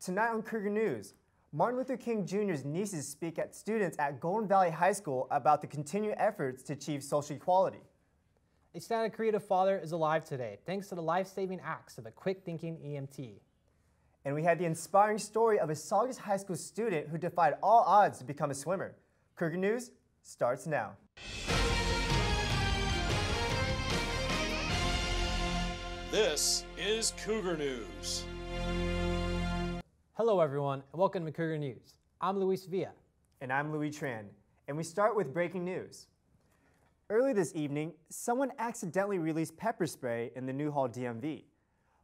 Tonight on Cougar News, Martin Luther King Jr.'s nieces speak at students at Golden Valley High School about the continued efforts to achieve social equality. A Santa Clarita father is alive today, thanks to the life-saving acts of a quick-thinking EMT. And we had the inspiring story of a Saugus High School student who defied all odds to become a swimmer. Cougar News starts now. This is Cougar News. Hello everyone, and welcome to Cougar News. I'm Luis Villa. And I'm Louis Tran, and we start with breaking news. Early this evening, someone accidentally released pepper spray in the Newhall DMV.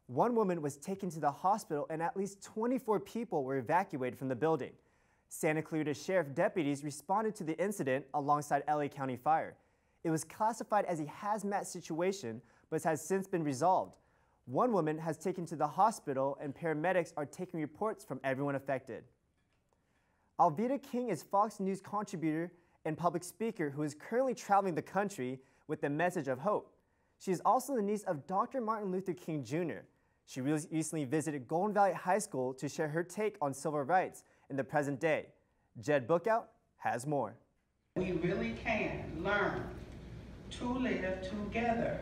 One woman was taken to the hospital and at least 24 people were evacuated from the building. Santa Clarita Sheriff deputies responded to the incident alongside LA County Fire. It was classified as a hazmat situation, but has since been resolved. One woman has taken to the hospital and paramedics are taking reports from everyone affected. Alvita King is Fox News contributor and public speaker who is currently traveling the country with the message of hope. She is also the niece of Dr. Martin Luther King Jr. She recently visited Golden Valley High School to share her take on civil rights in the present day. Jed Bookout has more. We really can learn to live together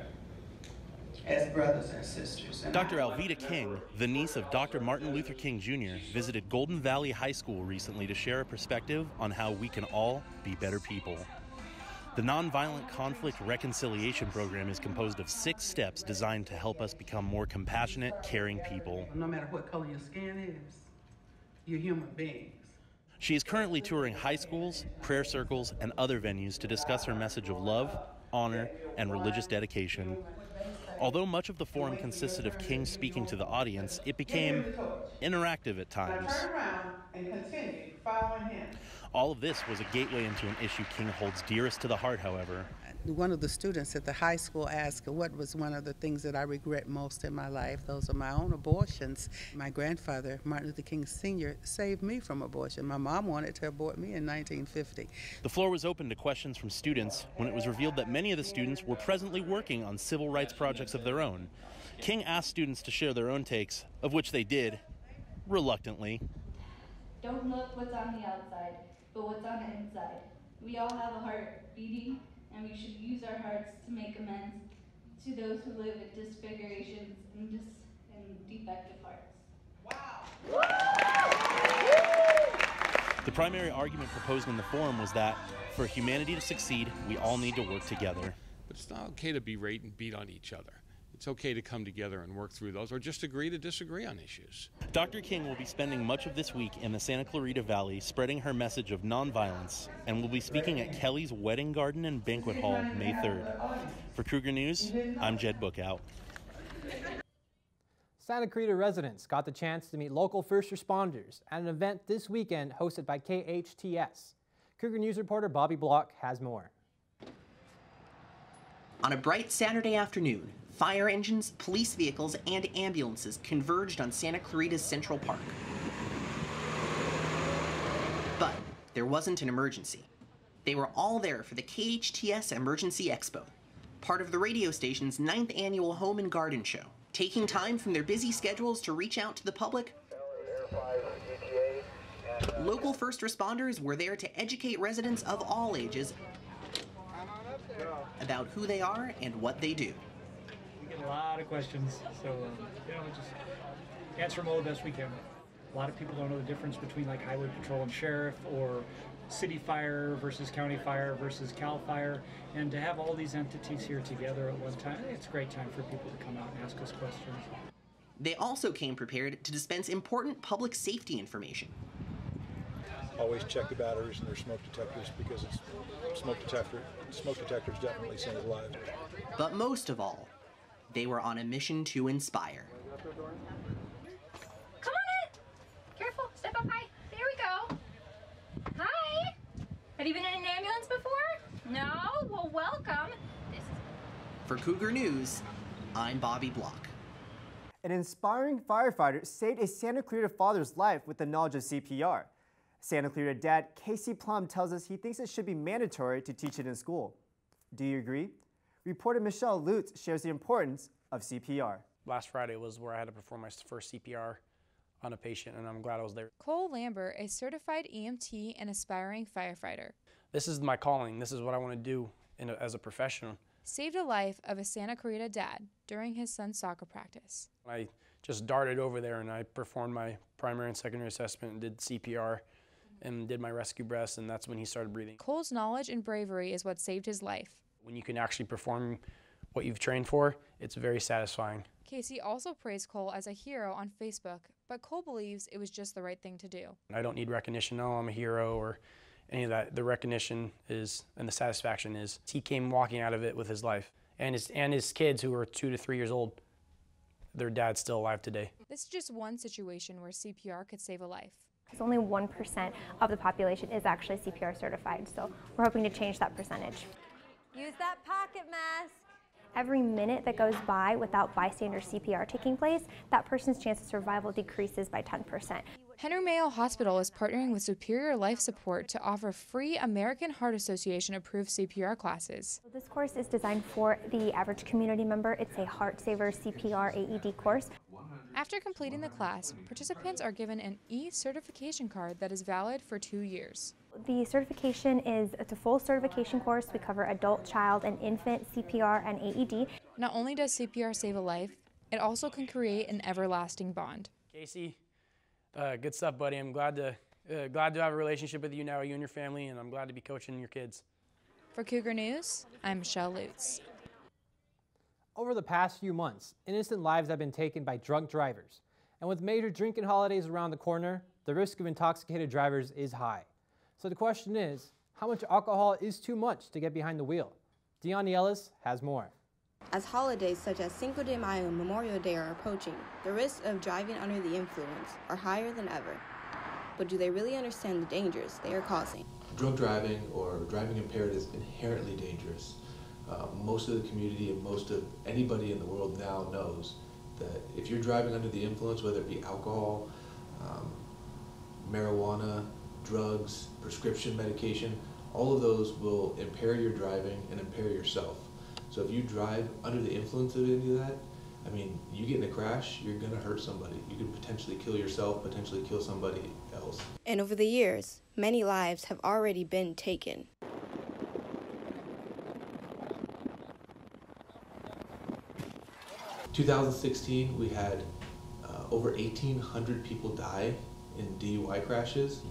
as brothers and sisters. Dr. Alvita King, the niece of Dr. Martin Luther King Jr., visited Golden Valley High School recently to share a perspective on how we can all be better people. The Nonviolent Conflict Reconciliation Program is composed of 6 steps designed to help us become more compassionate, caring people. No matter what color your skin is, you're human beings. She is currently touring high schools, prayer circles, and other venues to discuss her message of love, honor, and religious dedication. Although much of the forum consisted of King speaking to the audience, it became interactive at times. Now turn around and continue following him. All of this was a gateway into an issue King holds dearest to the heart, however. One of the students at the high school asked what was one of the things that I regret most in my life. Those are my own abortions. My grandfather, Martin Luther King Sr., saved me from abortion. My mom wanted to abort me in 1950. The floor was open to questions from students when it was revealed that many of the students were presently working on civil rights projects of their own. King asked students to share their own takes, of which they did, reluctantly. Don't look what's on the outside, but what's on the inside. We all have a heart beating, and we should use our hearts to make amends to those who live with disfigurations and defective hearts. Wow! The primary argument proposed in the forum was that, for humanity to succeed, we all need to work together. But it's not okay to berate and beat on each other. It's okay to come together and work through those, or just agree to disagree on issues. Dr. King will be spending much of this week in the Santa Clarita Valley spreading her message of nonviolence and will be speaking at Kelly's Wedding Garden and Banquet Hall May 3rd. For Cougar News, I'm Jed Bookout. Santa Clarita residents got the chance to meet local first responders at an event this weekend hosted by KHTS. Cougar News reporter Bobby Block has more. On a bright Saturday afternoon, fire engines, police vehicles, and ambulances converged on Santa Clarita's Central Park. But there wasn't an emergency. They were all there for the KHTS Emergency Expo, part of the radio station's 9th annual Home and Garden Show. Taking time from their busy schedules to reach out to the public, local first responders were there to educate residents of all ages about who they are and what they do. We get a lot of questions, so just answer them all the best we can. A lot of people don't know the difference between like highway patrol and sheriff, or city fire versus county fire versus Cal Fire, and to have all these entities here together at one time, it's a great time for people to come out and ask us questions. They also came prepared to dispense important public safety information. Always check the batteries and their smoke detectors, because smoke detectors definitely save lives. But most of all, they were on a mission to inspire. Come on in! Careful, step up high. There we go. Hi! Have you been in an ambulance before? No? Well, welcome. For Cougar News, I'm Bobby Block. An inspiring firefighter saved a Santa Clarita father's life with the knowledge of CPR. Santa Clarita dad Casey Plum tells us he thinks it should be mandatory to teach it in school. Do you agree? Reporter Michelle Lutz shares the importance of CPR. Last Friday was where I had to perform my first CPR on a patient, and I'm glad I was there. Cole Lambert, a certified EMT and aspiring firefighter. This is my calling. This is what I want to do as a professional. Saved a life of a Santa Clarita dad during his son's soccer practice. I just darted over there and I performed my primary and secondary assessment and did CPR and did my rescue breaths, and that's when he started breathing. Cole's knowledge and bravery is what saved his life. When you can actually perform what you've trained for, it's very satisfying. Casey also praised Cole as a hero on Facebook, but Cole believes it was just the right thing to do. I don't need recognition. No, I'm a hero or any of that. The recognition is, and the satisfaction is, he came walking out of it with his life. And his kids, who were 2 to 3 years old, their dad's still alive today. This is just one situation where CPR could save a life. Because only 1% of the population is actually CPR certified, so we're hoping to change that percentage. Use that pocket mask. Every minute that goes by without bystander CPR taking place, that person's chance of survival decreases by 10%. Henry Mayo Hospital is partnering with Superior Life Support to offer free American Heart Association approved CPR classes. This course is designed for the average community member. It's a Heart Saver CPR AED course. After completing the class, participants are given an e-certification card that is valid for 2 years. The certification it's a full certification course. We cover adult, child, and infant CPR and AED. Not only does CPR save a life, it also can create an everlasting bond. Casey, good stuff, buddy. I'm glad to have a relationship with you now, you and your family, and I'm glad to be coaching your kids. For Cougar News, I'm Michelle Lutz. Over the past few months, innocent lives have been taken by drunk drivers. And with major drinking holidays around the corner, the risk of intoxicated drivers is high. So the question is, how much alcohol is too much to get behind the wheel? Deon Ellis has more. As holidays such as Cinco de Mayo and Memorial Day are approaching, the risks of driving under the influence are higher than ever. But do they really understand the dangers they are causing? Drunk driving or driving impaired is inherently dangerous. Most of the community and most of anybody in the world now knows that if you're driving under the influence, whether it be alcohol, marijuana, drugs, prescription medication, all of those will impair your driving and impair yourself. So if you drive under the influence of any of that, I mean, you get in a crash, you're gonna hurt somebody. You could potentially kill yourself, potentially kill somebody else. And over the years, many lives have already been taken. In 2016, we had over 1,800 people die in DUI crashes.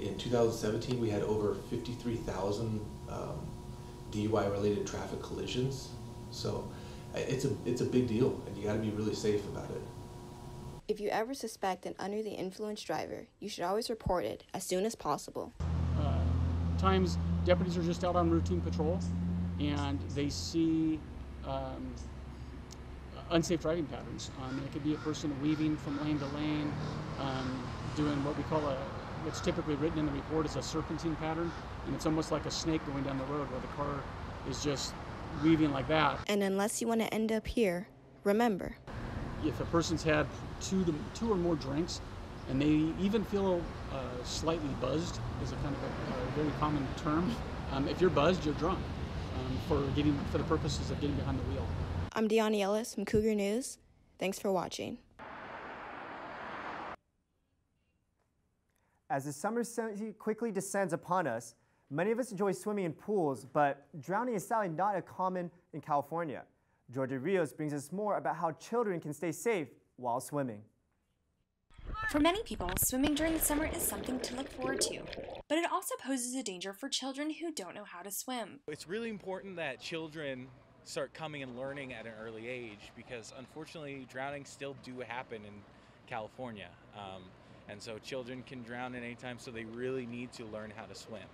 In 2017, we had over 53,000 DUI-related traffic collisions. So it's a big deal, and you got to be really safe about it. If you ever suspect an under the influence driver, you should always report it as soon as possible. Times deputies are just out on routine patrol, and they see unsafe driving patterns. It could be a person weaving from lane to lane, doing what we call what's typically written in the report is a serpentine pattern, and it's almost like a snake going down the road where the car is just weaving like that. And unless you want to end up here, remember, if a person's had two or more drinks, and they even feel slightly buzzed, is a kind of a very common term. If you're buzzed, you're drunk for the purposes of getting behind the wheel. I'm Deon Ellis from Cougar News. Thanks for watching. As the summer quickly descends upon us, many of us enjoy swimming in pools, but drowning is sadly not as common in California. Georgia Rios brings us more about how children can stay safe while swimming. For many people, swimming during the summer is something to look forward to, but it also poses a danger for children who don't know how to swim. It's really important that children start coming and learning at an early age, because unfortunately drowning still do happen in California. And so children can drown at any time, so they really need to learn how to swim.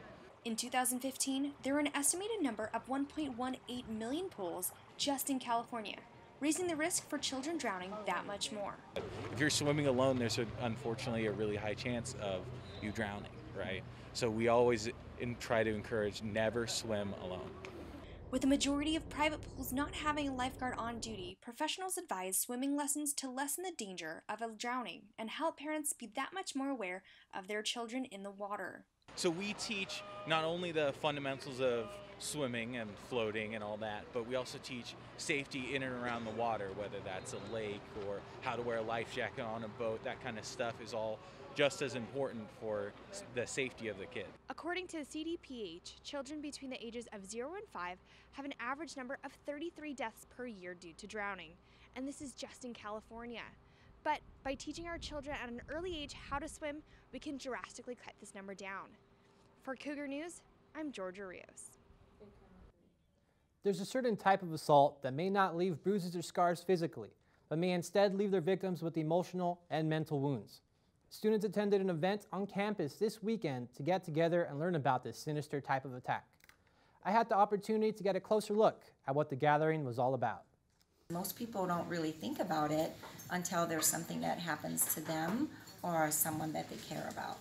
In 2015, there were an estimated number of 1.18 million pools just in California, raising the risk for children drowning that much more. If you're swimming alone, there's unfortunately a really high chance of you drowning, right? So we always try to encourage never swim alone. With the majority of private pools not having a lifeguard on duty, professionals advise swimming lessons to lessen the danger of drowning and help parents be that much more aware of their children in the water. So we teach not only the fundamentals of swimming and floating and all that, but we also teach safety in and around the water, whether that's a lake or how to wear a life jacket on a boat. That kind of stuff is all just as important for the safety of the kid. According to the CDPH, children between the ages of 0 and 5 have an average number of 33 deaths per year due to drowning, and this is just in California. But by teaching our children at an early age how to swim, we can drastically cut this number down. For Cougar News, I'm Georgia Rios. There's a certain type of assault that may not leave bruises or scars physically, but may instead leave their victims with emotional and mental wounds. Students attended an event on campus this weekend to get together and learn about this sinister type of attack. I had the opportunity to get a closer look at what the gathering was all about. Most people don't really think about it until there's something that happens to them or someone that they care about.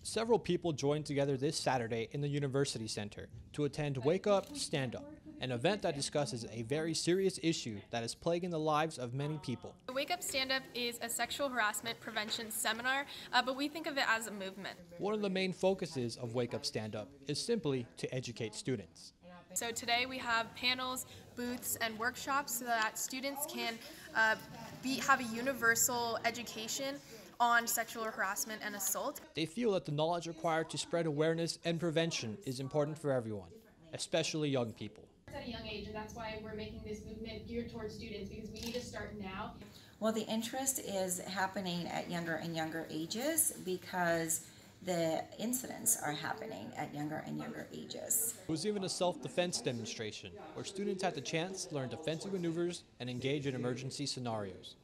Several people joined together this Saturday in the University Center to attend Wake Up, Stand Up, an event that discusses a very serious issue that is plaguing the lives of many people. The Wake Up Stand Up is a sexual harassment prevention seminar, but we think of it as a movement. One of the main focuses of Wake Up Stand Up is simply to educate students. So today we have panels, booths, and workshops so that students can have a universal education on sexual harassment and assault. They feel that the knowledge required to spread awareness and prevention is important for everyone, especially young people. At a young age, and that's why we're making this movement geared towards students, because we need to start now. Well, the interest is happening at younger and younger ages because the incidents are happening at younger and younger ages. It was even a self-defense demonstration where students had the chance to learn defensive maneuvers and engage in emergency scenarios.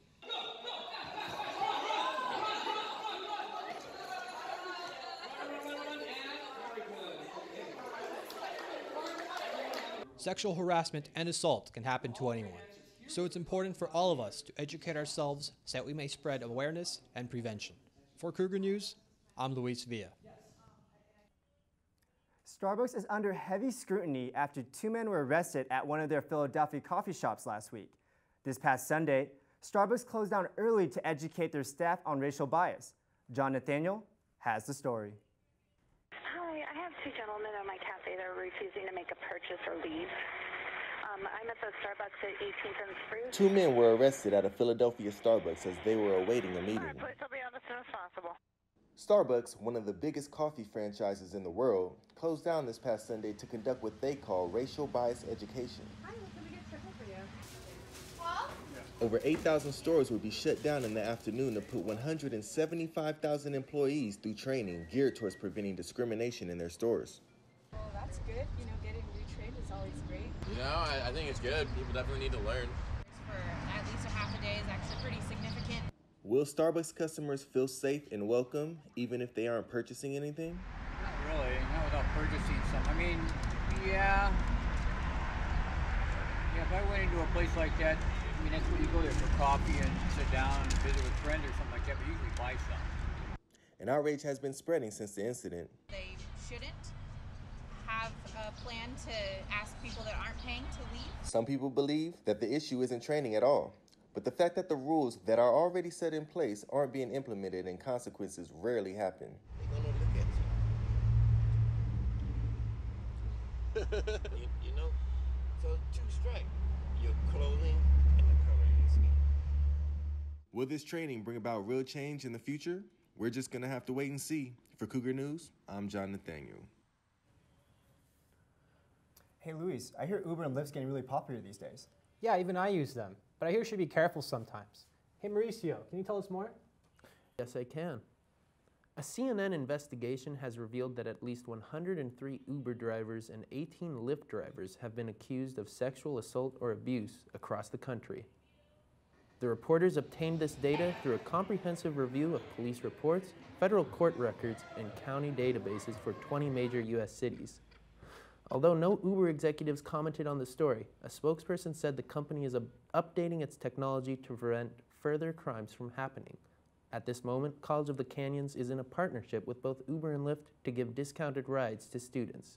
Sexual harassment and assault can happen to anyone, so it's important for all of us to educate ourselves so that we may spread awareness and prevention. For Cougar News, I'm Luis Villa. Starbucks is under heavy scrutiny after 2 men were arrested at one of their Philadelphia coffee shops last week. This past Sunday, Starbucks closed down early to educate their staff on racial bias. John Nathaniel has the story. Hi, I have 2 gentlemen at my cafe that are refusing to make a purchase or leave. I'm at the Starbucks at 18th and Spruce. 2 men were arrested at a Philadelphia Starbucks as they were awaiting a meeting. Put somebody on as soon as possible. Starbucks, one of the biggest coffee franchises in the world, closed down this past Sunday to conduct what they call racial bias education. Hi, what can we get scheduled for you? Over 8,000 stores will be shut down in the afternoon to put 175,000 employees through training geared towards preventing discrimination in their stores. Well, that's good. You know, getting retrained is always great. You know, I think it's good. People definitely need to learn. For at least a half a day is actually pretty significant. Will Starbucks customers feel safe and welcome even if they aren't purchasing anything? Not really, not without purchasing something. I mean, yeah, if I went into a place like that, I mean, that's where you go there for coffee and sit down and visit with a friend or something like that, but usually buy something. An outrage has been spreading since the incident. They shouldn't have a plan to ask people that aren't paying to leave. Some people believe that the issue isn't training at all, but the fact that the rules that are already set in place aren't being implemented and consequences rarely happen. They're gonna look at you. you know, so 2 strikes. Your clothing and the color of your skin. Will this training bring about real change in the future? We're just gonna have to wait and see. For Cougar News, I'm John Nathaniel. Hey Luis, I hear Uber and Lyft's getting really popular these days. Yeah, even I use them, but I hear you should be careful sometimes. Hey Mauricio, can you tell us more? Yes, I can. A CNN investigation has revealed that at least 103 Uber drivers and 18 Lyft drivers have been accused of sexual assault or abuse across the country. The reporters obtained this data through a comprehensive review of police reports, federal court records, and county databases for 20 major U.S. cities. Although no Uber executives commented on the story, a spokesperson said the company is updating its technology to prevent further crimes from happening. At this moment, College of the Canyons is in a partnership with both Uber and Lyft to give discounted rides to students.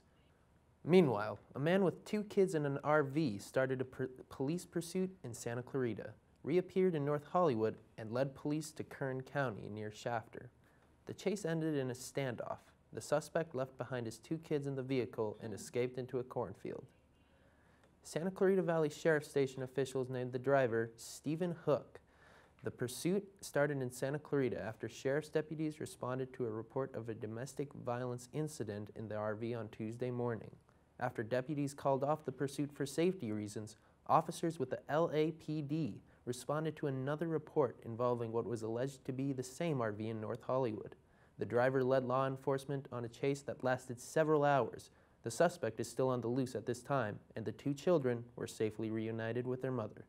Meanwhile, a man with 2 kids in an RV started a police pursuit in Santa Clarita, reappeared in North Hollywood, and led police to Kern County near Shafter. The chase ended in a standoff. The suspect left behind his 2 kids in the vehicle and escaped into a cornfield. Santa Clarita Valley Sheriff Station officials named the driver Stephen Hook. The pursuit started in Santa Clarita after sheriff's deputies responded to a report of a domestic violence incident in the RV on Tuesday morning. After deputies called off the pursuit for safety reasons, officers with the LAPD responded to another report involving what was alleged to be the same RV in North Hollywood. The driver led law enforcement on a chase that lasted several hours. The suspect is still on the loose at this time, and the 2 children were safely reunited with their mother.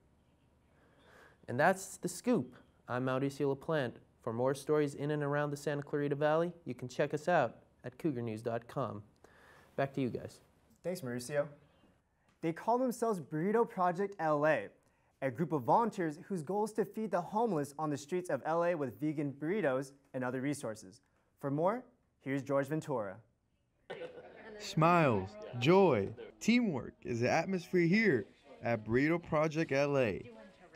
And that's the scoop. I'm Mauricio LaPlante. For more stories in and around the Santa Clarita Valley, you can check us out at cougarnews.com. Back to you guys. Thanks, Mauricio. They call themselves Burrito Project LA, a group of volunteers whose goal is to feed the homeless on the streets of LA with vegan burritos and other resources. For more, here's George Ventura. Smiles, joy, teamwork is the atmosphere here at Burrito Project LA.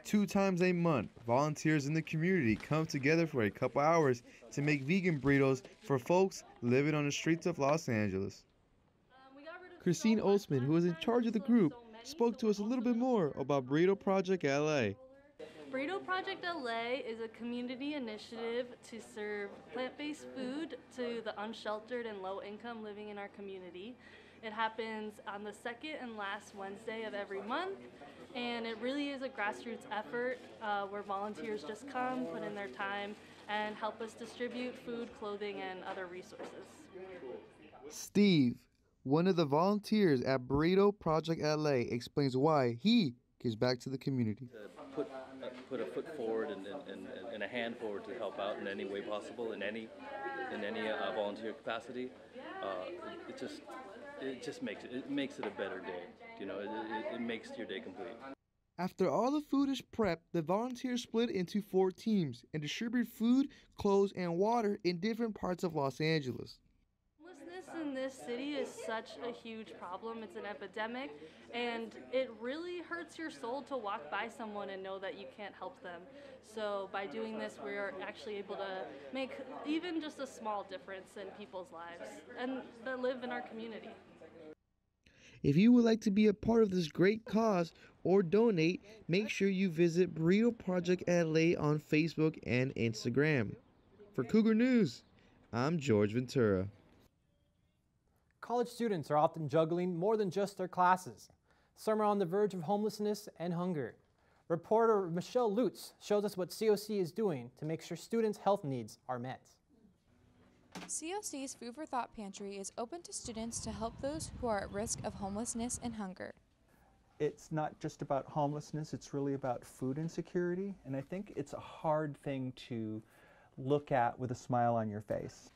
2 times a month, volunteers in the community come together for a couple hours to make vegan burritos for folks living on the streets of Los Angeles. Christine Olsman, who is in charge of the group, spoke to us a little bit more about Burrito Project LA. Burrito Project LA is a community initiative to serve plant-based food to the unsheltered and low-income living in our community. It happens on the 2nd and last Wednesday of every month, and it really is a grassroots effort where volunteers just come, put in their time, and help us distribute food, clothing, and other resources. Steve, one of the volunteers at Burrito Project LA, explains why he gives back to the community. Put a foot forward and a hand forward to help out in any way possible, in any volunteer capacity. It just makes it a better day. You know, it makes your day complete. After all the food is prepped, the volunteers split into 4 teams and distribute food, clothes, and water in different parts of Los Angeles. Homelessness in this city is such a huge problem. It's an epidemic, and it really hurts your soul to walk by someone and know that you can't help them. So by doing this, we're actually able to make even just a small difference in people's lives and that live in our community. If you would like to be a part of this great cause or donate, make sure you visit Burrito Project LA on Facebook and Instagram. For Cougar News, I'm George Ventura. College students are often juggling more than just their classes. Some are on the verge of homelessness and hunger. Reporter Michelle Lutz shows us what COC is doing to make sure students' health needs are met. COC's Food for Thought Pantry is open to students to help those who are at risk of homelessness and hunger. It's not just about homelessness, it's really about food insecurity, and I think it's a hard thing to look at with a smile on your face.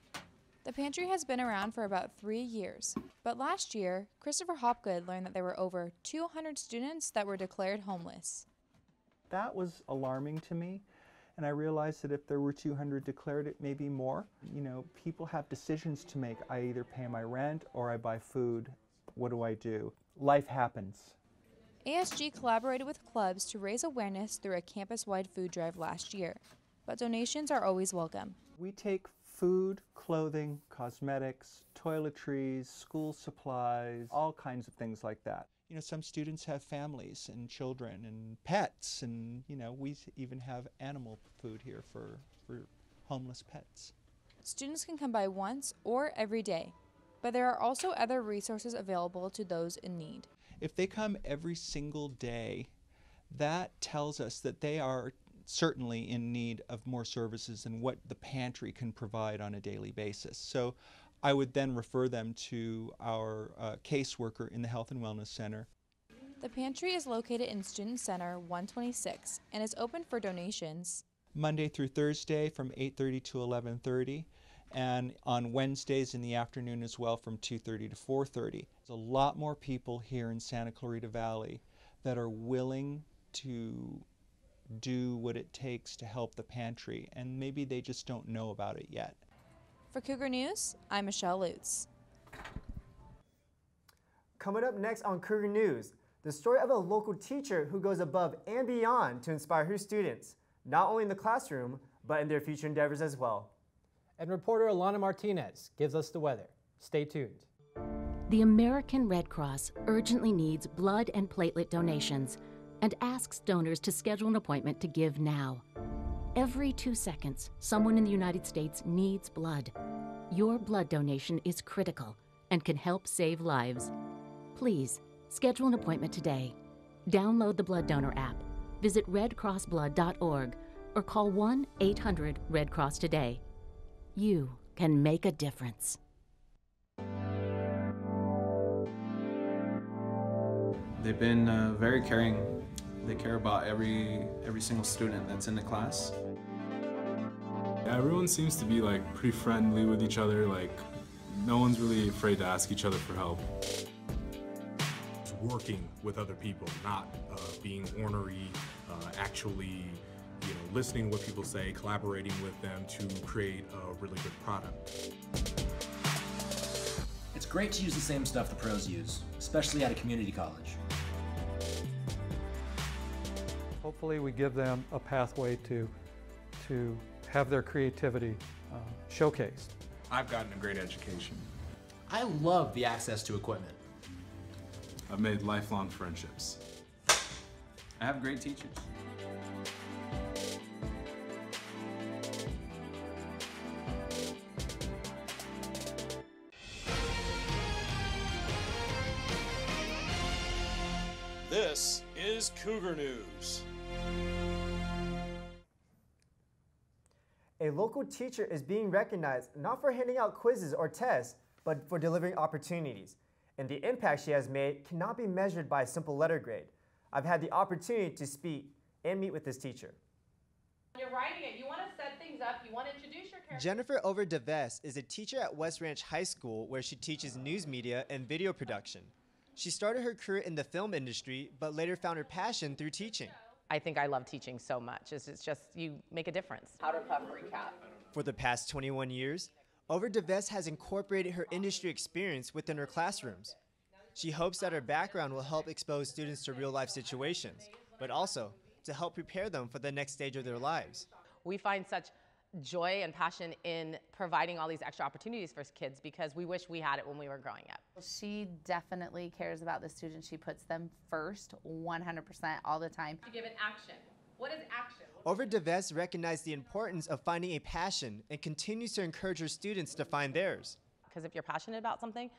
The pantry has been around for about 3 years, but last year, Christopher Hopgood learned that there were over 200 students that were declared homeless. That was alarming to me, and I realized that if there were 200 declared, it may be more. You know, people have decisions to make. I either pay my rent or I buy food. What do I do? Life happens. ASG collaborated with clubs to raise awareness through a campus-wide food drive last year, but donations are always welcome. We take food, clothing, cosmetics, toiletries, school supplies, all kinds of things like that. You know, some students have families and children and pets, and, you know, we even have animal food here for homeless pets. Students can come by once or every day, but there are also other resources available to those in need. If they come every single day, that tells us that they are certainly in need of more services than what the pantry can provide on a daily basis. So I would then refer them to our caseworker in the Health and Wellness Center. The pantry is located in Student Center 126 and is open for donations Monday through Thursday from 8:30 to 11:30, and on Wednesdays in the afternoon as well from 2:30 to 4:30. There's a lot more people here in Santa Clarita Valley that are willing to do what it takes to help the pantry, and maybe they just don't know about it yet. For Cougar News, I'm Michelle Lutz. Coming up next on Cougar News, the story of a local teacher who goes above and beyond to inspire her students, not only in the classroom, but in their future endeavors as well. And reporter Alana Martinez gives us the weather. Stay tuned. The American Red Cross urgently needs blood and platelet donations and asks donors to schedule an appointment to give now. Every 2 seconds, someone in the United States needs blood. Your blood donation is critical and can help save lives. Please, schedule an appointment today. Download the Blood Donor app, visit redcrossblood.org, or call 1-800-RED-CROSS today. You can make a difference. They've been very caring. They care about every single student that's in the class. Yeah, everyone seems to be like pretty friendly with each other. Like, no one's really afraid to ask each other for help. Working with other people, not being ornery, actually, listening to what people say, collaborating with them to create a really good product. It's great to use the same stuff the pros use, especially at a community college. Hopefully we give them a pathway to have their creativity showcased. I've gotten a great education. I love the access to equipment. I've made lifelong friendships. I have great teachers. This is Cougar News. A local teacher is being recognized not for handing out quizzes or tests, but for delivering opportunities. And the impact she has made cannot be measured by a simple letter grade. I've had the opportunity to speak and meet with this teacher. When you're writing it, you want to set things up, you want to introduce your character. Jennifer Overdeves is a teacher at West Ranch High School where she teaches news media and video production. She started her career in the film industry, but later found her passion through teaching. I think I love teaching so much. It's just, you make a difference. Powder puff recap. For the past 21 years, Overdeves has incorporated her industry experience within her classrooms. She hopes that her background will help expose students to real-life situations, but also to help prepare them for the next stage of their lives. We find such joy and passion in providing all these extra opportunities for kids because we wish we had it when we were growing up. She definitely cares about the students. She puts them first 100% all the time. To give an action. What is action? Overdeves recognized the importance of finding a passion and continues to encourage her students to find theirs. Because if you're passionate about something,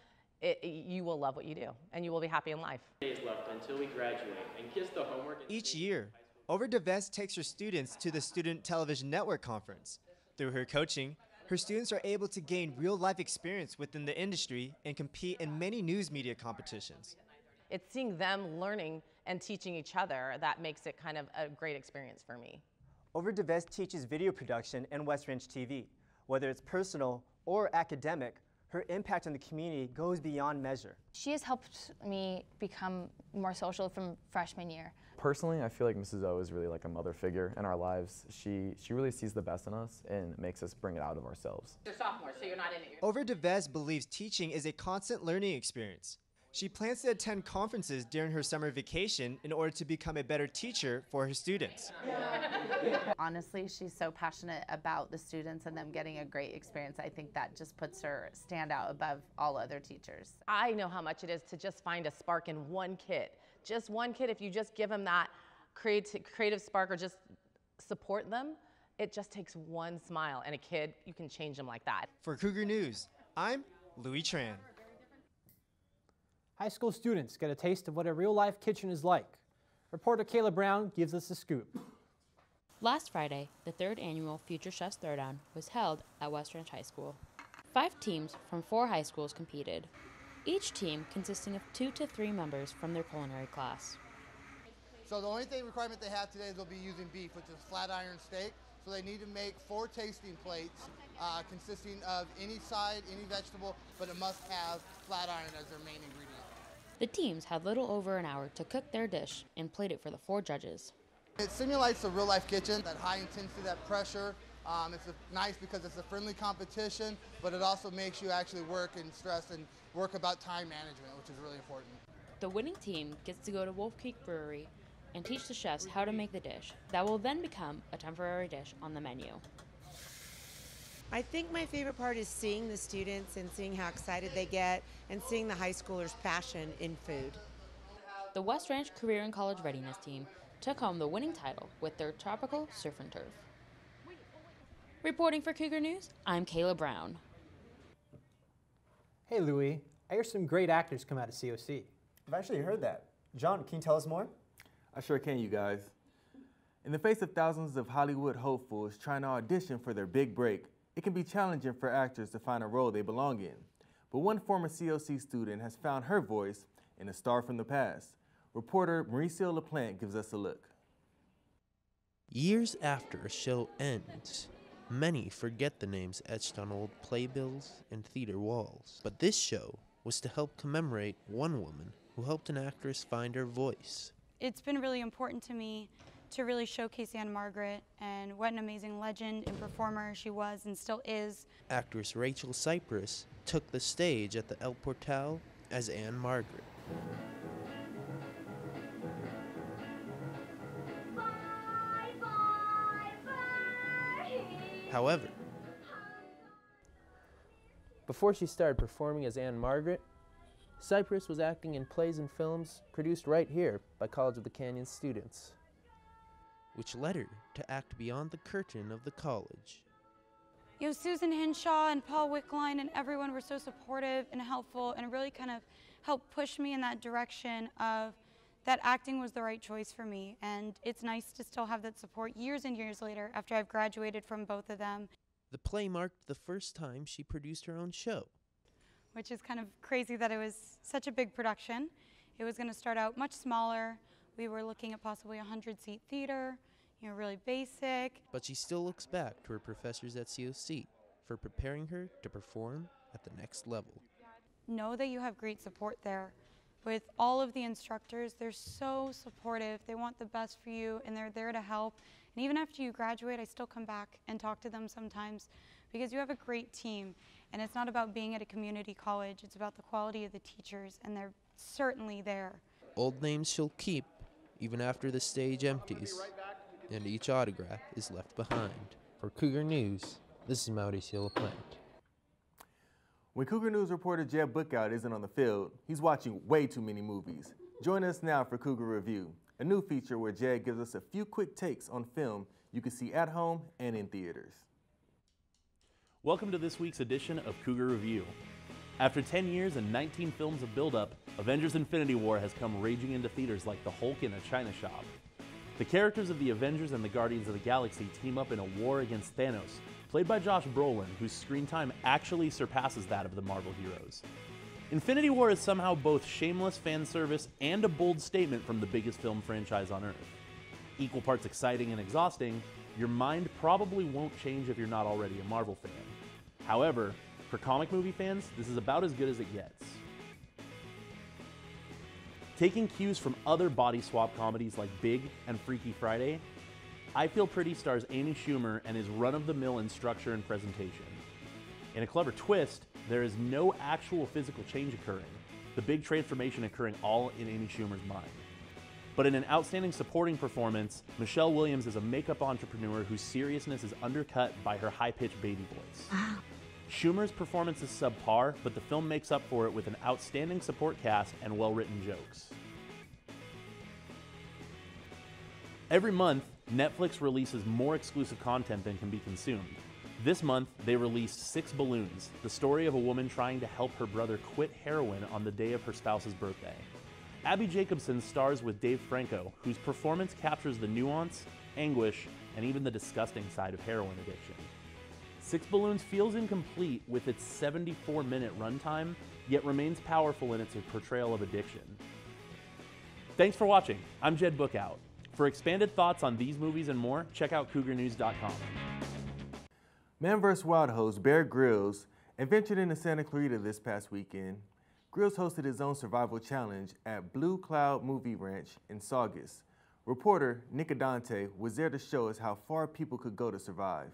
you will love what you do and you will be happy in life. Days left until we graduate and kiss the homework. Each year, Overdeves takes her students to the Student Television Network Conference. Through her coaching, her students are able to gain real-life experience within the industry and compete in many news media competitions. It's seeing them learning and teaching each other that makes it kind of a great experience for me. Overdeves teaches video production and West Ranch TV. Whether it's personal or academic, her impact on the community goes beyond measure. She has helped me become more social from freshman year. Personally, I feel like Mrs. O is really like a mother figure in our lives. She really sees the best in us and makes us bring it out of ourselves. You're sophomore, so you're not in it. Overdeves believes teaching is a constant learning experience. She plans to attend conferences during her summer vacation in order to become a better teacher for her students. Honestly, she's so passionate about the students and them getting a great experience. I think that just puts her stand out above all other teachers. I know how much it is to just find a spark in one kid. Just one kid, if you just give them that creative spark or just support them, it just takes one smile. And a kid, you can change them like that. For Cougar News, I'm Louis Tran. High school students get a taste of what a real-life kitchen is like. Reporter Kayla Brown gives us a scoop. Last Friday, the third annual Future Chefs Throwdown was held at West Ranch High School. 5 teams from 4 high schools competed, each team consisting of 2 to 3 members from their culinary class. So the only requirement they have today is they'll be using beef, which is flat iron steak. So they need to make 4 tasting plates consisting of any side, any vegetable, but it must have flat iron as their main ingredient. The teams had little over an hour to cook their dish and plate it for the 4 judges. It simulates a real-life kitchen, that high intensity, that pressure. It's nice because it's a friendly competition, but it also makes you actually work and stress and work about time management, which is really important. The winning team gets to go to Wolf Creek Brewery and teach the chefs how to make the dish that will then become a temporary dish on the menu. I think my favorite part is seeing the students and seeing how excited they get and seeing the high schoolers' passion in food. The West Ranch Career and College Readiness Team took home the winning title with their tropical surf and turf. Reporting for Cougar News, I'm Kayla Brown. Hey Louie, I hear some great actors come out of COC. I've actually heard that. John, can you tell us more? I sure can, you guys. In the face of thousands of Hollywood hopefuls trying to audition for their big break, it can be challenging for actors to find a role they belong in. But one former COC student has found her voice in A Star from the Past. Reporter Mauricio LaPlante gives us a look. Years after a show ends, many forget the names etched on old playbills and theater walls. But this show was to help commemorate one woman who helped an actress find her voice. It's been really important to me to really showcase Anne Margaret and what an amazing legend and performer she was and still is. Actress Rachel Cypress took the stage at the El Portal as Anne Margaret. However, before she started performing as Anne Margaret, Cypress was acting in plays and films produced right here by College of the Canyon students, which led her to act beyond the curtain of the college. You know, Susan Hinshaw and Paul Wickline and everyone were so supportive and helpful and really kind of helped push me in that direction of that acting was the right choice for me. And it's nice to still have that support years and years later after I've graduated from both of them. The play marked the first time she produced her own show, which is kind of crazy that it was such a big production. It was going to start out much smaller. We were looking at possibly a 100-seat theater, you know, really basic. But she still looks back to her professors at COC for preparing her to perform at the next level. Know that you have great support there. With all of the instructors, they're so supportive. They want the best for you, and they're there to help. And even after you graduate, I still come back and talk to them sometimes because you have a great team. And it's not about being at a community college. It's about the quality of the teachers, and they're certainly there. Old names she'll keep even after the stage empties, and each autograph is left behind. For Cougar News, this is Mauricio LaPlante. When Cougar News reporter Jed Bookout isn't on the field, he's watching way too many movies. Join us now for Cougar Review, a new feature where Jed gives us a few quick takes on film you can see at home and in theaters. Welcome to this week's edition of Cougar Review. After 10 years and 19 films of build-up, Avengers Infinity War has come raging into theaters like the Hulk in a China shop. The characters of the Avengers and the Guardians of the Galaxy team up in a war against Thanos, played by Josh Brolin, whose screen time actually surpasses that of the Marvel heroes. Infinity War is somehow both shameless fan service and a bold statement from the biggest film franchise on Earth. Equal parts exciting and exhausting, your mind probably won't change if you're not already a Marvel fan. However, for comic movie fans, this is about as good as it gets. Taking cues from other body swap comedies like Big and Freaky Friday, I Feel Pretty stars Amy Schumer and is run-of-the-mill in structure and presentation. In a clever twist, there is no actual physical change occurring, the big transformation occurring all in Amy Schumer's mind. But in an outstanding supporting performance, Michelle Williams is a makeup entrepreneur whose seriousness is undercut by her high-pitched baby voice. Schumer's performance is subpar, but the film makes up for it with an outstanding support cast and well-written jokes. Every month, Netflix releases more exclusive content than can be consumed. This month, they released 6 Balloons, the story of a woman trying to help her brother quit heroin on the day of her spouse's birthday. Abby Jacobson stars with Dave Franco, whose performance captures the nuance, anguish, and even the disgusting side of heroin addiction. 6 Balloons feels incomplete with its 74-minute runtime, yet remains powerful in its portrayal of addiction. Thanks for watching. I'm Jed Bookout. For expanded thoughts on these movies and more, check out CougarNews.com. Man vs. Wild host Bear Grylls adventured into Santa Clarita this past weekend. Grylls hosted his own survival challenge at Blue Cloud Movie Ranch in Saugus. Reporter Nick Adante was there to show us how far people could go to survive.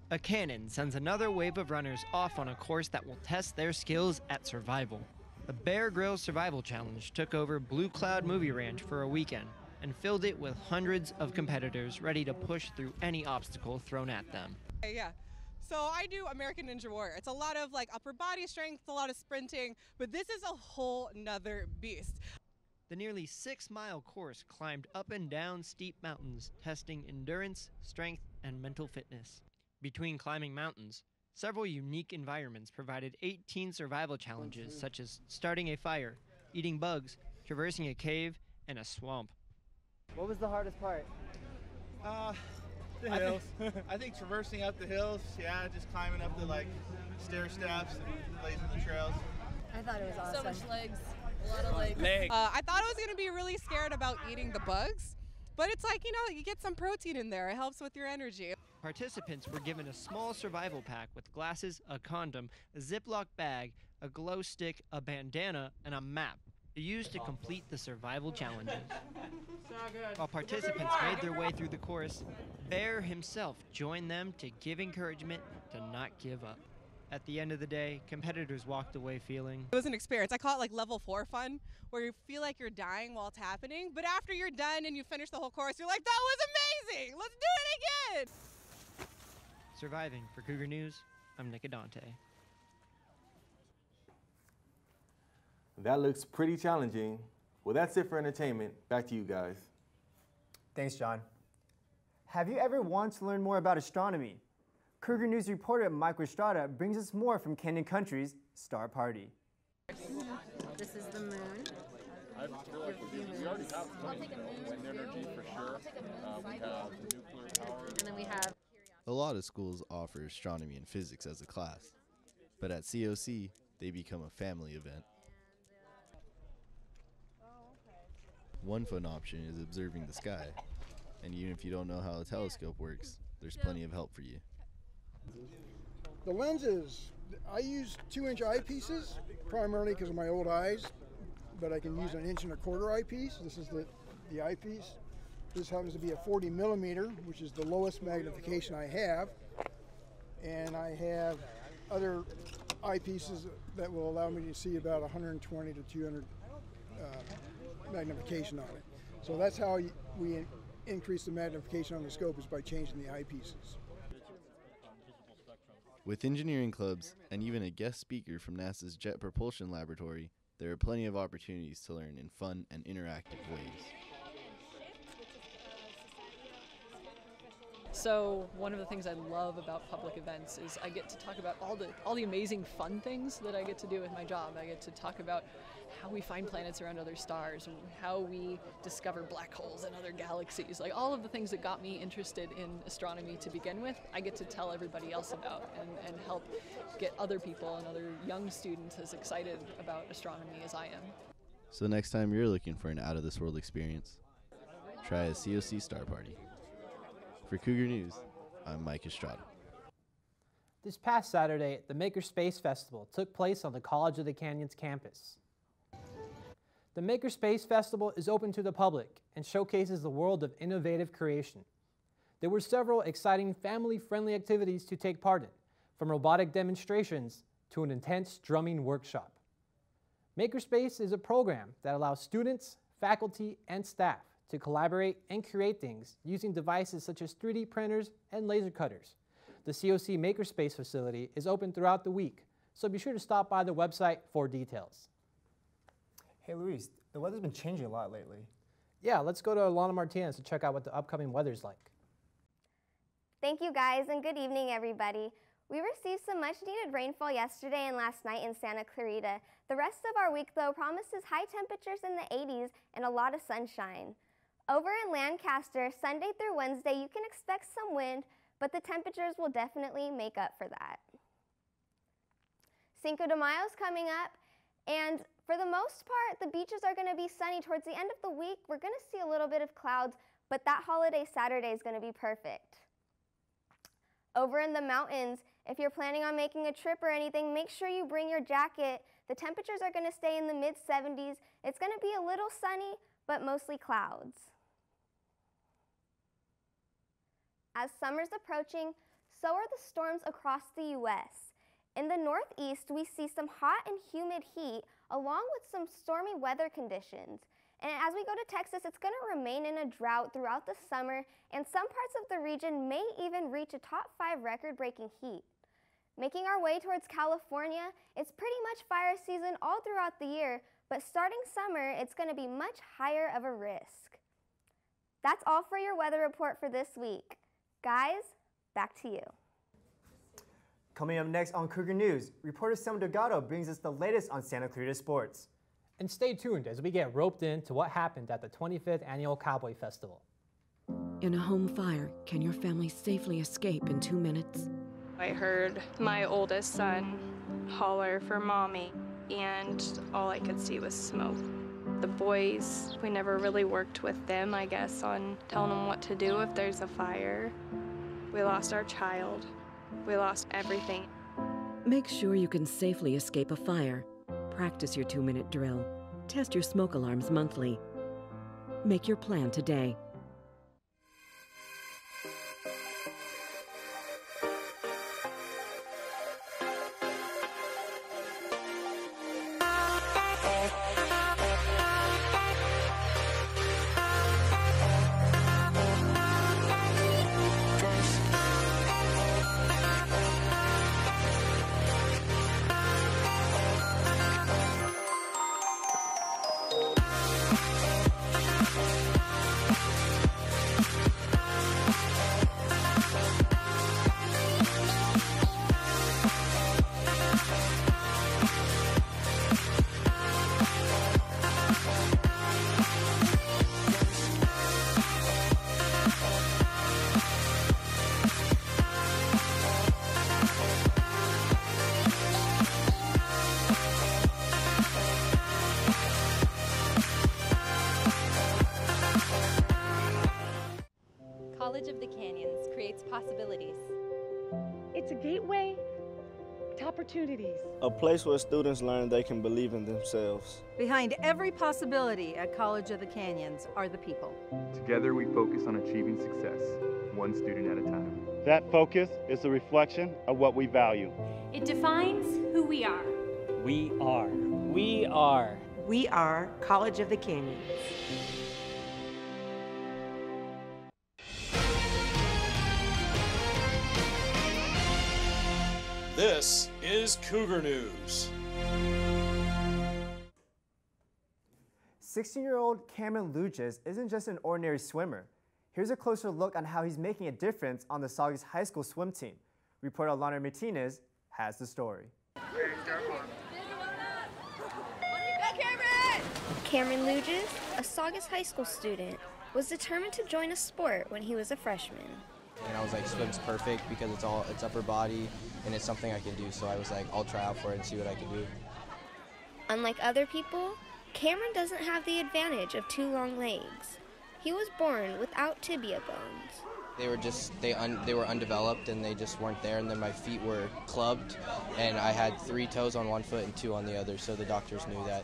A cannon sends another wave of runners off on a course that will test their skills at survival. The Bear Grylls Survival Challenge took over Blue Cloud Movie Ranch for a weekend, and filled it with hundreds of competitors ready to push through any obstacle thrown at them. Yeah. So I do American Ninja Warrior. It's a lot of like upper body strength, a lot of sprinting, but this is a whole nother beast. The nearly 6-mile course climbed up and down steep mountains, testing endurance, strength, and mental fitness. Between climbing mountains, several unique environments provided 18 survival challenges, such as starting a fire, eating bugs, traversing a cave, and a swamp. What was the hardest part? The hills. I think traversing up the hills, yeah, just climbing up the stair steps and blazing the trails. I thought it was awesome. So much legs, a lot of legs. I thought I was gonna be really scared about eating the bugs, but it's like, you get some protein in there. It helps with your energy. Participants were given a small survival pack with glasses, a condom, a Ziploc bag, a glow stick, a bandana, and a map used to complete the survival challenges. While participants made their way through the course, Bear himself joined them to give encouragement to not give up. At the end of the day, competitors walked away feeling... It was an experience. I call it like level 4 fun, where you feel like you're dying while it's happening, but after you're done and you finish the whole course, you're like, that was amazing! Let's do it again! Surviving for Cougar News, I'm Nick Adante. That looks pretty challenging. Well, that's it for entertainment. Back to you guys. Thanks, John. Have you ever wanted to learn more about astronomy? Cougar News reporter Mike Estrada brings us more from Canyon Country's Star Party. This is the moon. I feel like we already have wind energy for sure. We have nuclear power. And then we have... A lot of schools offer astronomy and physics as a class, but at COC, they become a family event. One fun option is observing the sky, and even if you don't know how a telescope works, there's plenty of help for you. The lenses, I use 2-inch eyepieces, primarily because of my old eyes, but I can use an 1 1/4 eyepiece. This is the eyepiece. This happens to be a 40 millimeter, which is the lowest magnification I have. And I have other eyepieces that will allow me to see about 120 to 200 magnification on it. So that's how we increase the magnification on the scope, is by changing the eyepieces. With engineering clubs and even a guest speaker from NASA's Jet Propulsion Laboratory, there are plenty of opportunities to learn in fun and interactive ways. So one of the things I love about public events is I get to talk about all the amazing fun things that I get to do with my job. I get to talk about how we find planets around other stars, and how we discover black holes and other galaxies. Like all of the things that got me interested in astronomy to begin with, I get to tell everybody else about and help get other people and other young students as excited about astronomy as I am. So next time you're looking for an out-of-this-world experience, try a COC Star Party. For Cougar News, I'm Mike Estrada. This past Saturday, the Makerspace Festival took place on the College of the Canyons campus. The Makerspace Festival is open to the public and showcases the world of innovative creation. There were several exciting family-friendly activities to take part in, from robotic demonstrations to an intense drumming workshop. Makerspace is a program that allows students, faculty, and staff to collaborate and create things using devices such as 3D printers and laser cutters. The COC Makerspace facility is open throughout the week, so be sure to stop by the website for details. Hey Luis, the weather's been changing a lot lately. Yeah, let's go to Alana Martinez to check out what the upcoming weather's like. Thank you guys, and good evening everybody. We received some much needed rainfall yesterday and last night in Santa Clarita. The rest of our week though promises high temperatures in the 80s and a lot of sunshine. Over in Lancaster, Sunday through Wednesday, you can expect some wind, but the temperatures will definitely make up for that. Cinco de Mayo's coming up, and for the most part, the beaches are going to be sunny. Towards the end of the week, we're going to see a little bit of clouds, but that holiday Saturday is going to be perfect. Over in the mountains, if you're planning on making a trip or anything, make sure you bring your jacket. The temperatures are going to stay in the mid-70s. It's going to be a little sunny, but mostly clouds. As summer's approaching, so are the storms across the U.S. In the Northeast, we see some hot and humid heat along with some stormy weather conditions. And as we go to Texas, it's going to remain in a drought throughout the summer, and some parts of the region may even reach a top 5 record-breaking heat. Making our way towards California, it's pretty much fire season all throughout the year, but starting summer, it's going to be much higher of a risk. That's all for your weather report for this week. Guys, back to you. Coming up next on Cougar News, reporter Sam Delgado brings us the latest on Santa Clarita sports. And stay tuned as we get roped into what happened at the 25th Annual Cowboy Festival. In a home fire, can your family safely escape in 2 minutes? I heard my oldest son holler for mommy, and all I could see was smoke. The boys, we never really worked with them, I guess, on telling them what to do if there's a fire. We lost our child. We lost everything. Make sure you can safely escape a fire. Practice your 2-minute drill. Test your smoke alarms monthly. Make your plan today. College of the Canyons creates possibilities. It's a gateway to opportunities. A place where students learn they can believe in themselves. Behind every possibility at College of the Canyons are the people. Together we focus on achieving success, one student at a time. That focus is a reflection of what we value. It defines who we are. We are. We are. We are College of the Canyons. This is Cougar News. 16-year-old Cameron Luges isn't just an ordinary swimmer. Here's a closer look on how he's making a difference on the Saugus High School swim team. Reporter Alana Martinez has the story. Cameron Luges, a Saugus High School student, was determined to join a sport when he was a freshman. And I was like, swim's perfect because it's upper body and it's something I can do. So I was like, I'll try out for it and see what I can do. Unlike other people, Cameron doesn't have the advantage of 2 long legs. He was born without tibia bones. They were just, they were undeveloped and they just weren't there. And then my feet were clubbed and I had 3 toes on one foot and 2 on the other. So the doctors knew that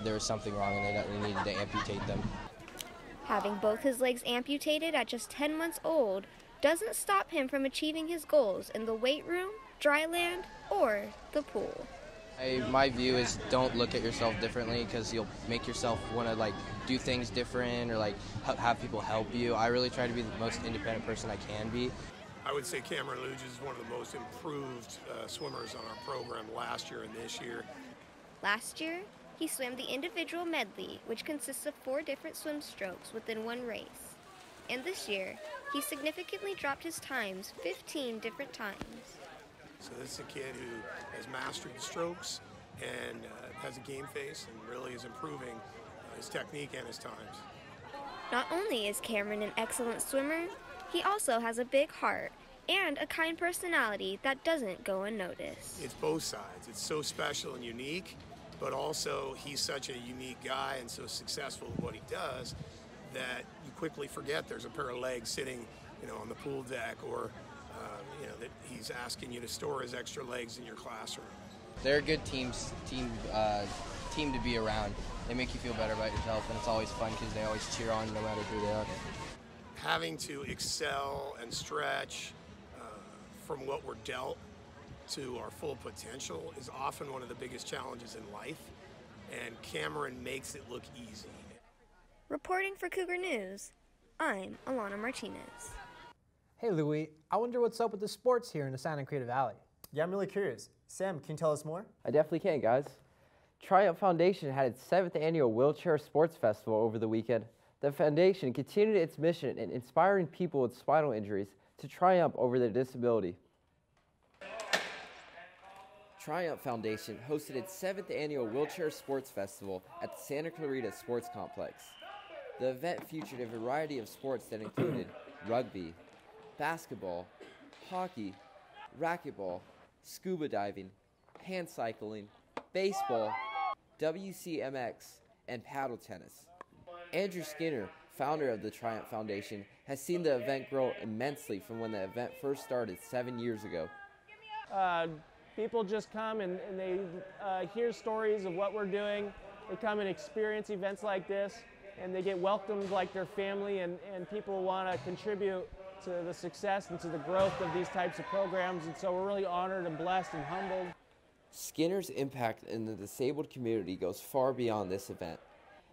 there was something wrong and they needed to amputate them. Having both his legs amputated at just 10 months old doesn't stop him from achieving his goals in the weight room, dry land, or the pool. My view is don't look at yourself differently because you'll make yourself want to like do things different or like have people help you. I really try to be the most independent person I can be. I would say Cameron Luges is one of the most improved swimmers on our program last year and this year. Last year, he swam the individual medley, which consists of 4 different swim strokes within one race. And this year, he significantly dropped his times 15 different times. So this is a kid who has mastered the strokes and has a game face and really is improving his technique and his times. Not only is Cameron an excellent swimmer, he also has a big heart and a kind personality that doesn't go unnoticed. It's both sides. It's so special and unique, but also he's such a unique guy and so successful at what he does that you quickly forget there's a pair of legs sitting, on the pool deck, or that he's asking you to store his extra legs in your classroom. They're a good team to be around. They make you feel better about yourself, and it's always fun because they always cheer on no matter who they are. Having to excel and stretch from what we're dealt to our full potential is often one of the biggest challenges in life, and Cameron makes it look easy. Reporting for Cougar News, I'm Alana Martinez. Hey Louie, I wonder what's up with the sports here in the Santa Clarita Valley. Yeah, I'm really curious. Sam, can you tell us more? I definitely can, guys. Triumph Foundation had its 7th annual Wheelchair Sports Festival over the weekend. The foundation continued its mission in inspiring people with spinal injuries to triumph over their disability. Triumph Foundation hosted its 7th annual Wheelchair Sports Festival at the Santa Clarita Sports Complex. The event featured a variety of sports that included rugby, basketball, hockey, racquetball, scuba diving, hand cycling, baseball, WCMX, and paddle tennis. Andrew Skinner, founder of the Triumph Foundation, has seen the event grow immensely from when the event first started 7 years ago. People just come and they hear stories of what we're doing. They come and experience events like this, and they get welcomed like their family, and people want to contribute to the success and to the growth of these types of programs, and so we're really honored and blessed and humbled. Skinner's impact in the disabled community goes far beyond this event.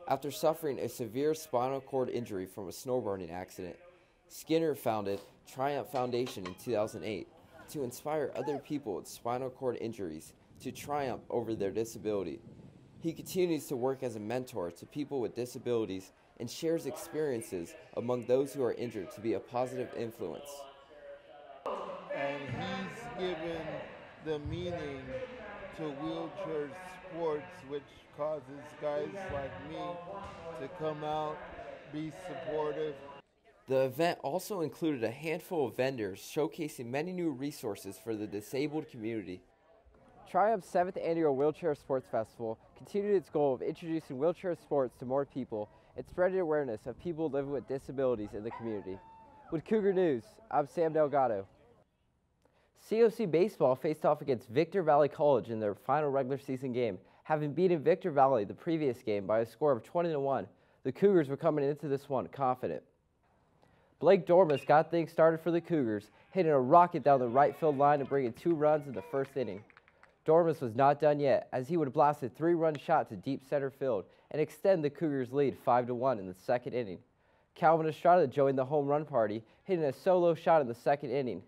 After suffering a severe spinal cord injury from a snowboarding accident, Skinner founded Triumph Foundation in 2008 to inspire other people with spinal cord injuries to triumph over their disability. He continues to work as a mentor to people with disabilities and shares experiences among those who are injured to be a positive influence. And he's given the meaning to wheelchair sports, which causes guys like me to come out, be supportive. The event also included a handful of vendors showcasing many new resources for the disabled community. Triumph's 7th annual Wheelchair Sports Festival continued its goal of introducing wheelchair sports to more people and spreading awareness of people living with disabilities in the community. With Cougar News, I'm Sam Delgado. COC Baseball faced off against Victor Valley College in their final regular season game. Having beaten Victor Valley the previous game by a score of 20-1, the Cougars were coming into this one confident. Blake Dormus got things started for the Cougars, hitting a rocket down the right field line and bringing 2 runs in the first inning. Dormus was not done yet, as he would blast a 3-run shot to deep center field and extend the Cougars' lead 5-1 in the second inning. Calvin Estrada joined the home run party, hitting a solo shot in the second inning.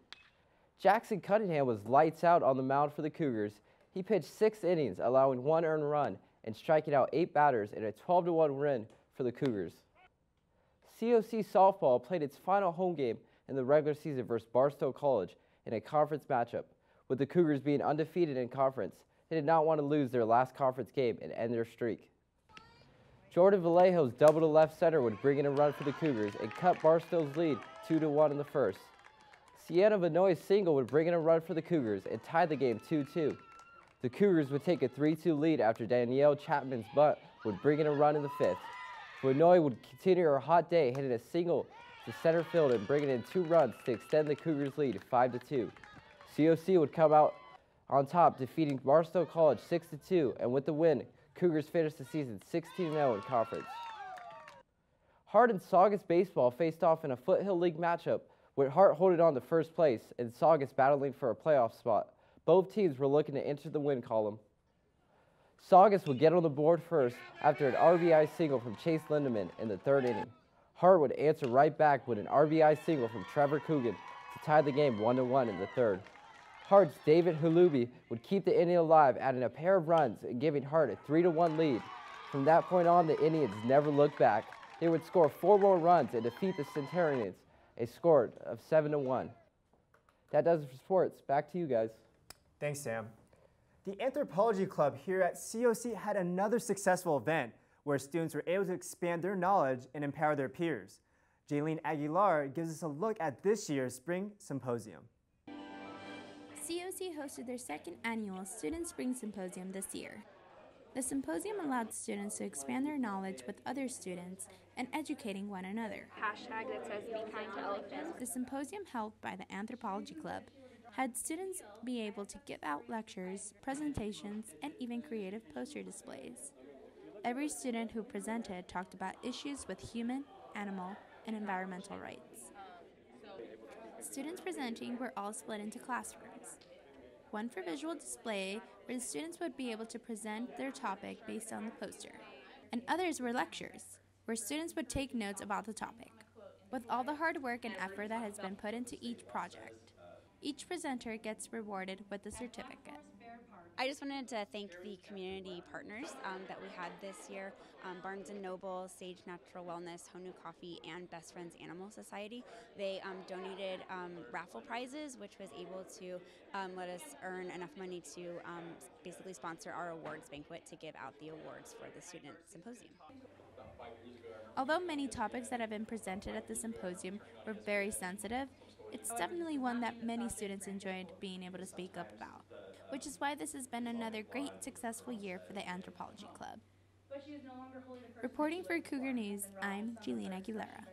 Jackson Cunningham was lights out on the mound for the Cougars. He pitched 6 innings, allowing 1 earned run and striking out 8 batters in a 12-1 win for the Cougars. COC softball played its final home game in the regular season versus Barstow College in a conference matchup. With the Cougars being undefeated in conference, they did not want to lose their last conference game and end their streak. Jordan Vallejo's double to left center would bring in a run for the Cougars and cut Barstow's lead 2-1 in the first. Sienna Vanoy's single would bring in a run for the Cougars and tie the game 2-2. The Cougars would take a 3-2 lead after Danielle Chapman's bunt would bring in a run in the fifth. Vanoy would continue her hot day, hitting a single to center field and bringing in 2 runs to extend the Cougars' lead 5-2. COC would come out on top, defeating Barstow College 6-2, and with the win, Cougars finished the season 16-0 in conference. Hart and Saugus baseball faced off in a Foothill League matchup, with Hart holding on to first place and Saugus battling for a playoff spot. Both teams were looking to enter the win column. Saugus would get on the board first after an RBI single from Chase Lindemann in the third inning. Hart would answer right back with an RBI single from Trevor Coogan to tie the game 1-1 in the third. Hart's David Hulubi would keep the inning alive, adding a pair of runs and giving Hart a 3-1 lead. From that point on, the Indians never looked back. They would score 4 more runs and defeat the Centurions, a score of 7-1. That does it for sports. Back to you guys. Thanks, Sam. The Anthropology Club here at COC had another successful event where students were able to expand their knowledge and empower their peers. Jaylene Aguilar gives us a look at this year's Spring Symposium. COC hosted their 2nd annual Student Spring Symposium this year. The symposium allowed students to expand their knowledge with other students and educating one another. Hashtag that says be kind to elephants. The symposium held by the Anthropology Club had students be able to give out lectures, presentations, and even creative poster displays. Every student who presented talked about issues with human, animal, and environmental rights. Students presenting were all split into classrooms. One for visual display, where the students would be able to present their topic based on the poster, and others were lectures, where students would take notes about the topic. With all the hard work and effort that has been put into each project, each presenter gets rewarded with a certificate. I just wanted to thank the community partners that we had this year, Barnes & Noble, Sage Natural Wellness, Honu Coffee, and Best Friends Animal Society. They donated raffle prizes, which was able to let us earn enough money to basically sponsor our awards banquet to give out the awards for the student symposium. Although many topics that have been presented at the symposium were very sensitive, it's definitely one that many students enjoyed being able to speak up about, which is why this has been another great successful year for the Anthropology Club. Reporting for Cougar News, I'm Jelena Aguilera.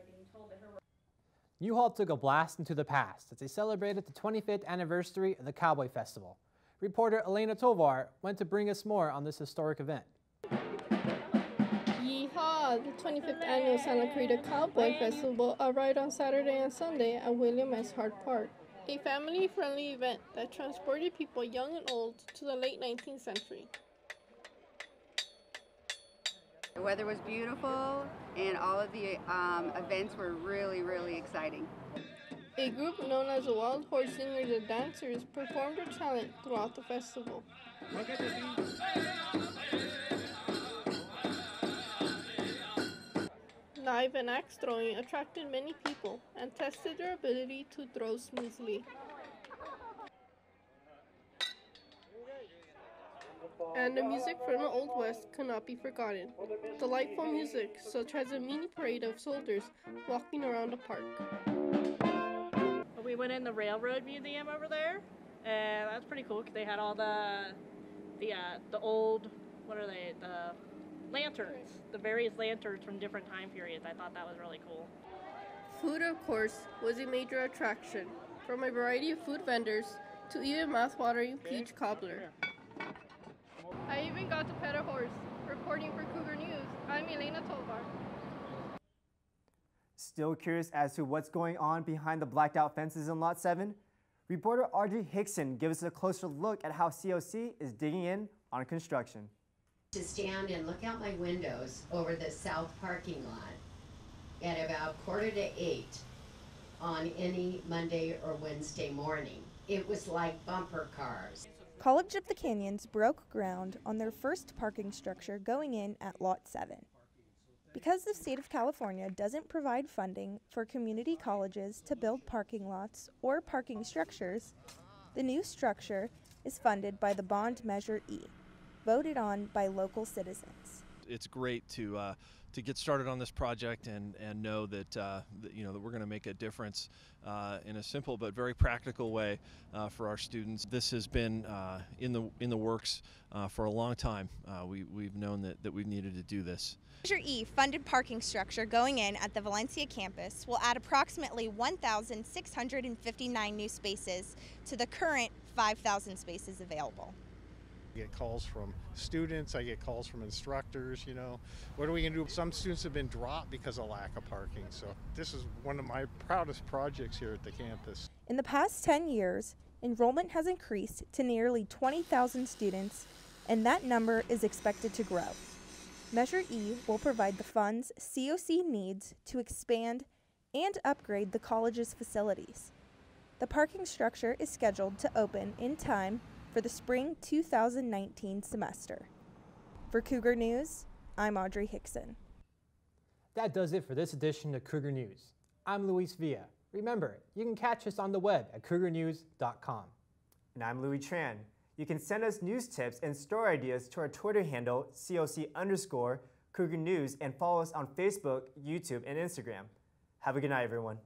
Newhall took a blast into the past as they celebrated the 25th anniversary of the Cowboy Festival. Reporter Elena Tovar went to bring us more on this historic event. Yeehaw! The 25th annual Santa Clarita Cowboy Festival arrived on Saturday and Sunday at William S. Hart Park, a family-friendly event that transported people young and old to the late 19th century. The weather was beautiful, and all of the events were really, really exciting. A group known as the Wild Horse Singers and Dancers performed their talent throughout the festival. Knife and axe throwing attracted many people and tested their ability to throw smoothly. And the music from the Old West could not be forgotten. Delightful music, such as a mini parade of soldiers walking around the park. We went in the Railroad Museum over there, and that's pretty cool because they had all the old, what are they, the lanterns, the various lanterns from different time periods. I thought that was really cool. Food, of course, was a major attraction, from a variety of food vendors to even mouth-watering peach cobbler. I even got to pet a horse. Reporting for Cougar News, I'm Elena Tovar. Still curious as to what's going on behind the blacked out fences in Lot 7? Reporter Audrey Hickson gives us a closer look at how COC is digging in on construction. To stand and look out my windows over the south parking lot at about 7:45 on any Monday or Wednesday morning. It was like bumper cars. College of the Canyons broke ground on their first parking structure going in at Lot 7. Because the state of California doesn't provide funding for community colleges to build parking lots or parking structures, the new structure is funded by the bond Measure E, voted on by local citizens. It's great to get started on this project and know that that we're going to make a difference in a simple but very practical way for our students. This has been in the works for a long time. We've known that we've needed to do this. Measure E funded parking structure going in at the Valencia campus will add approximately 1,659 new spaces to the current 5,000 spaces available. I get calls from students, I get calls from instructors, what are we going to do? Some students have been dropped because of lack of parking, so this is one of my proudest projects here at the campus. In the past 10 years, enrollment has increased to nearly 20,000 students, and that number is expected to grow. Measure E will provide the funds COC needs to expand and upgrade the college's facilities. The parking structure is scheduled to open in time for the spring 2019 semester. For Cougar News, I'm Audrey Hickson. That does it for this edition of Cougar News. I'm Luis Villa. Remember, you can catch us on the web at cougarnews.com. And I'm Louis Tran. You can send us news tips and story ideas to our Twitter handle, COC_Cougar News, and follow us on Facebook, YouTube, and Instagram. Have a good night, everyone.